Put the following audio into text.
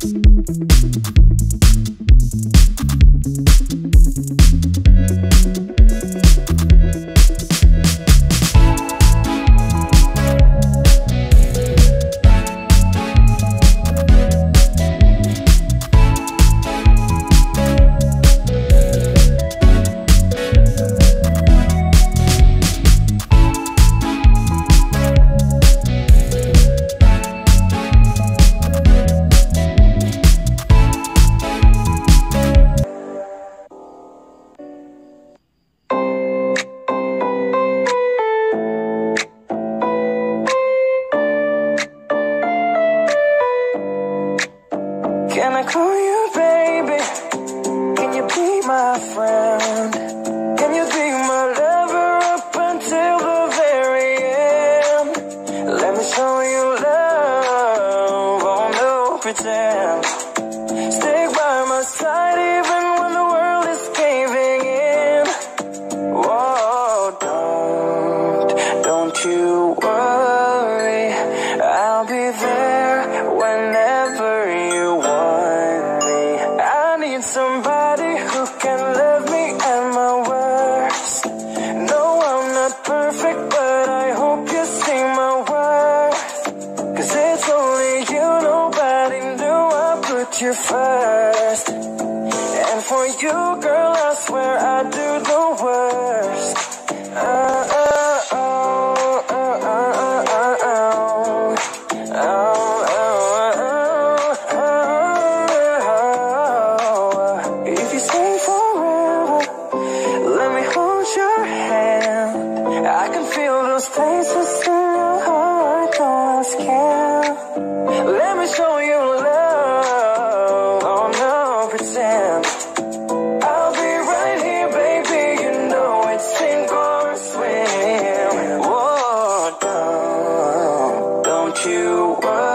Can I call you baby? Can you be my friend? Can you be my lover up until the very end? Let me show you love, oh no pretend. Stick by my side even when the world is caving in. Whoa, don't you worry, I'll be there whenever you want me. I need somebody who can love me at my worst. No, I'm not perfect, but I hope you see my worth. 'Cause it's only you, nobody knew I put you first. And for you, girl, I swear I do the worst. If you stay forever, let me hold your hand. I can feel those places in your heart, no else can. Let me show you love, oh no pretend. I'll be right here, baby, you know it's sink or swim. Whoa, don't you worry,